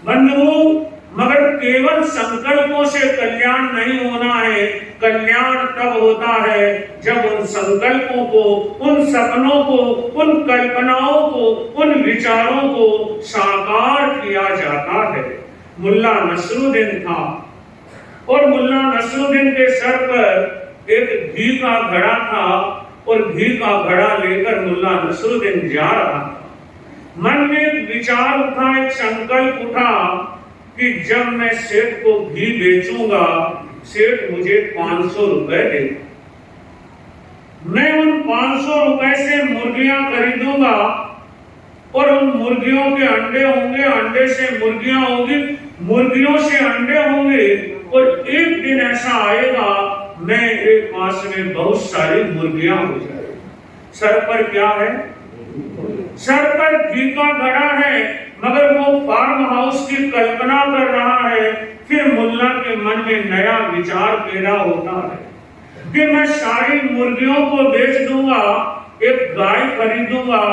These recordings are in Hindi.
बंधुओं, मगर केवल संकल्पों से कल्याण नहीं होना है। कल्याण तब होता है जब उन संकल्पों को, उन सपनों को, उन कल्पनाओं को, उन विचारों को साकार किया जाता है। मुल्ला नसरुद्दीन था और मुल्ला नसरुद्दीन के सर पर एक घी का घड़ा था और घी का घड़ा लेकर मुल्ला नसरुद्दीन जा रहा था। मन में एक विचार उठा, एक संकल्प उठा कि जब मैं सेठ को घी बेचूंगा, सेठ मुझे 500 रुपए देगा। मैं उन 500 रुपए से मुर्गियां खरीदूंगा और उन मुर्गियों के अंडे होंगे, अंडे से मुर्गियां होंगी, मुर्गियों से अंडे होंगे और एक दिन ऐसा आएगा मैं एक मास में बहुत सारी मुर्गियां हो जाएगी। सर पर क्या है? सर पर घी का घड़ा है, मगर वो फार्म हाउस की कल्पना कर रहा है। फिर मुल्ला के मन में नया विचार पैदा होता है कि मैं सारी मुर्गियों को बेच दूंगा, एक गाय खरीदूंगा।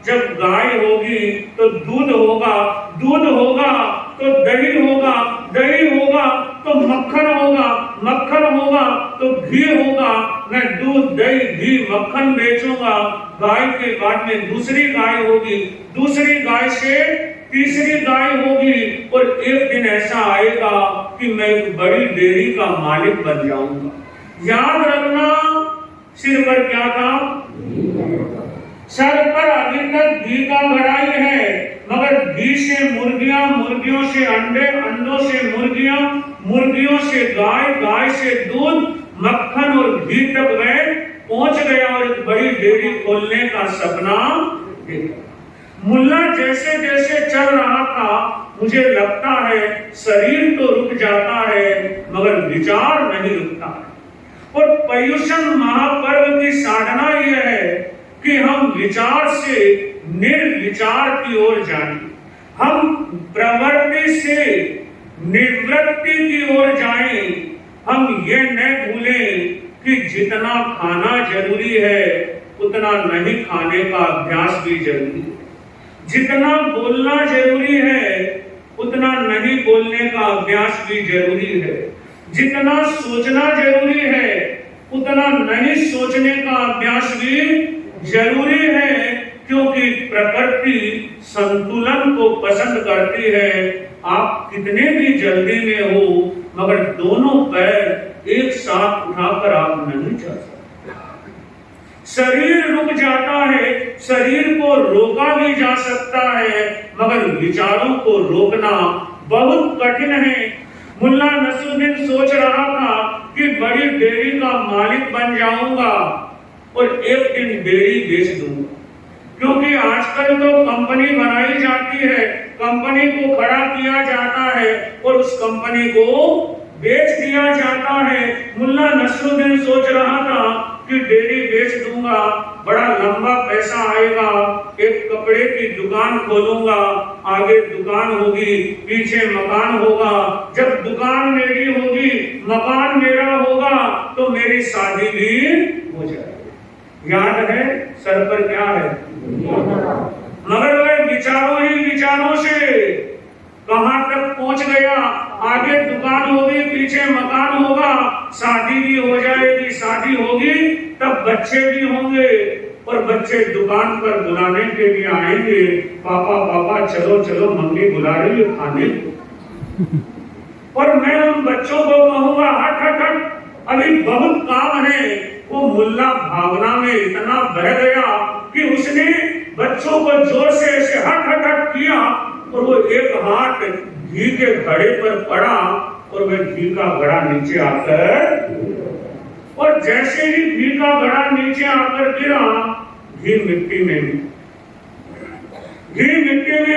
जब गाय होगी तो दूध होगा, दूध होगा तो दही होगा, दही होगा तो मक्खन होगा, मक्खन होगा तो घी होगा। मैं दूध, दही, घी, मक्खन बेचूंगा। गाय के बाद में दूसरी गाय होगी, दूसरी गाय से तीसरी गाय होगी और एक दिन ऐसा आएगा कि मैं एक बड़ी डेयरी का मालिक बन जाऊंगा। याद रखना, सिर पर क्या था? सर पर अभी तक घी का घड़ा ही है, मगर घी से मुर्गियां, मुर्गियों से अंडे, अंडों से मुर्गियां, मुर्गियों से गाय, गाय से दूध, मक्खन और घी तक मैं पहुंच गया और एक बड़ी डेयरी खोलने का सपना देखा। मुल्ला जैसे जैसे चल रहा था, मुझे लगता है शरीर तो रुक जाता है मगर विचार नहीं रुकता है। और पर्युषण महापर्व की साधना यह है कि हम विचार से निर्विचार की ओर जाएं, हम प्रवृत्ति से निवृत्ति की ओर जाएं। हम ये न भूलें कि जितना खाना जरूरी है उतना नहीं खाने का अभ्यास भी जरूरी है। जितना बोलना जरूरी है उतना नहीं बोलने का अभ्यास भी जरूरी है। जितना सोचना जरूरी है उतना नहीं सोचने का अभ्यास भी जरूरी है, क्योंकि प्रकृति संतुलन को पसंद करती है। आप कितने भी जल्दी में हो मगर दोनों पैर एक साथ उठाकर आप नहीं चल सकते। शरीर रुक जाता है, शरीर को रोका भी जा सकता है मगर विचारों को रोकना बहुत कठिन है। मुल्ला नसरुद्दीन सोच रहा था कि बड़ी डेयरी का मालिक बन जाऊंगा और एक दिन डेयरी बेच दूंगा, क्योंकि आजकल तो कंपनी बनाई जाती है, कंपनी को खड़ा किया जाता है और उस कंपनी को बेच दिया जाता है। मुल्ला नसरुद्दीन सोच रहा था कि डेयरी बेच दूंगा, बड़ा लंबा पैसा आएगा, एक कपड़े की दुकान खोलूंगा, आगे दुकान होगी, पीछे मकान होगा। जब दुकान मेरी होगी, मकान मेरा होगा तो मेरी शादी भी हो जाएगी। याद है सर पर क्या है? मगर वह विचारों ही विचारों से कहां तक पहुंच गया। आगे दुकान होगी, पीछे मकान होगा, शादी भी हो जाएगी, शादी होगी तब बच्चे भी होंगे और बच्चे दुकान पर बुलाने के लिए आएंगे, पापा पापा चलो चलो मम्मी बुला रही है खाने को। और मैं उन बच्चों को कहूंगा हट हट हट, अभी बहुत काम है। वो मुल्ला भावना में इतना बह गया कि उसने बच्चों को जोर से ऐसे हट हट हट किया और वो एक हाथ घी के घड़े पर पड़ा और वह घी का घड़ा नीचे आकर, और जैसे ही घी का घड़ा नीचे आकर गिरा, घी मिट्टी में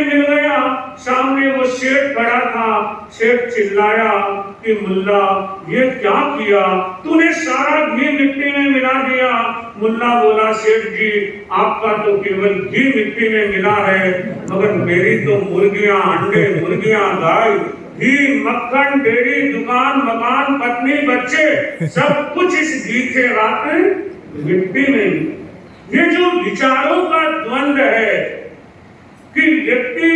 मिल गया। सामने वो सेठ खड़ा था। सेठ चिल्लाया कि मुल्ला ये क्या किया, तूने सारा घी मिट्टी में मिला दिया। मुल्ला बोला सेठ जी आपका तो केवल घी मिट्टी में मिला है, मगर मेरी तो मुर्गियां, अंडे, मुर्गियां, गाय, घी, मक्खन, डेयरी, दुकान, मकान, पत्नी, बच्चे, सब कुछ इस घी के रात मिट्टी में। ये जो विचारों का द्वंद्व है कि व्यक्ति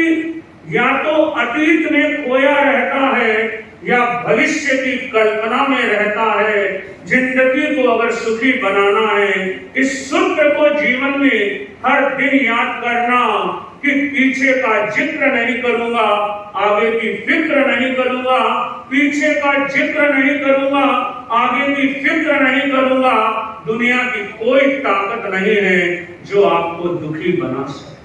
या तो अतीत में खोया रहता है या भविष्य की कल्पना में रहता है। जिंदगी को अगर सुखी बनाना है, इस सूत्र को जीवन में हर दिन याद करना कि पीछे का जिक्र नहीं करूंगा, आगे की फिक्र नहीं करूंगा, पीछे का जिक्र नहीं करूंगा, आगे की फिक्र नहीं करूंगा। दुनिया की कोई ताकत नहीं है जो आपको दुखी बना सके।